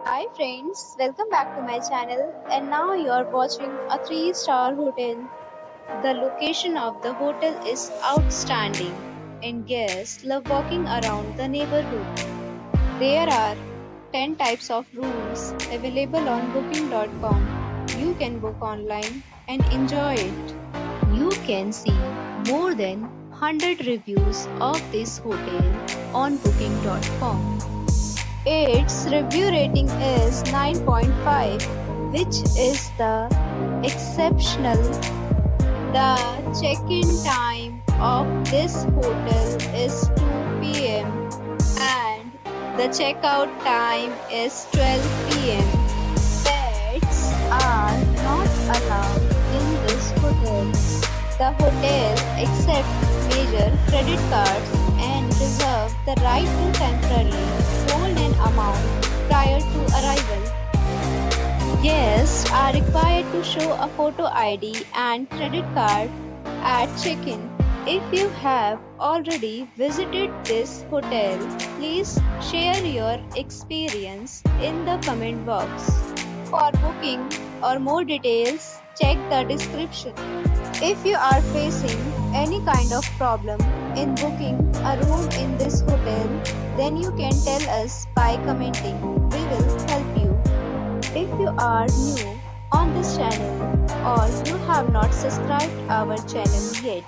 Hi friends, welcome back to my channel and now you are watching a 3-star hotel. The location of the hotel is outstanding and guests love walking around the neighborhood. There are 10 types of rooms available on booking.com. You can book online and enjoy it. You can see more than 100 reviews of this hotel on booking.com. Its review rating is 9.5, which is the exceptional. The check-in time of this hotel is 2 p.m. and the checkout time is 12 p.m. Pets are not allowed in this hotel. The hotel accepts major credit cards and reserves the right to temporarily hold an amount prior to arrival. Guests are required to show a photo ID and credit card at check-in. If you have already visited this hotel, please share your experience in the comment box. For booking or more details, check the description. If you are facing any kind of problem in booking a room in this hotel, then you can tell us by commenting. We will help you. If you are new on this channel or you have not subscribed our channel yet,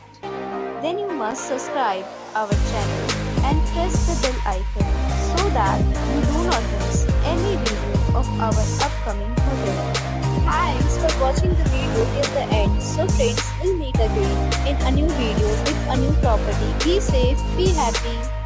then you must subscribe our channel and press the bell icon so that you do not miss any video of our upcoming hotel. Thanks for watching the video till the end. So friends, we'll meet again in a new video with a new property. Be safe, be happy.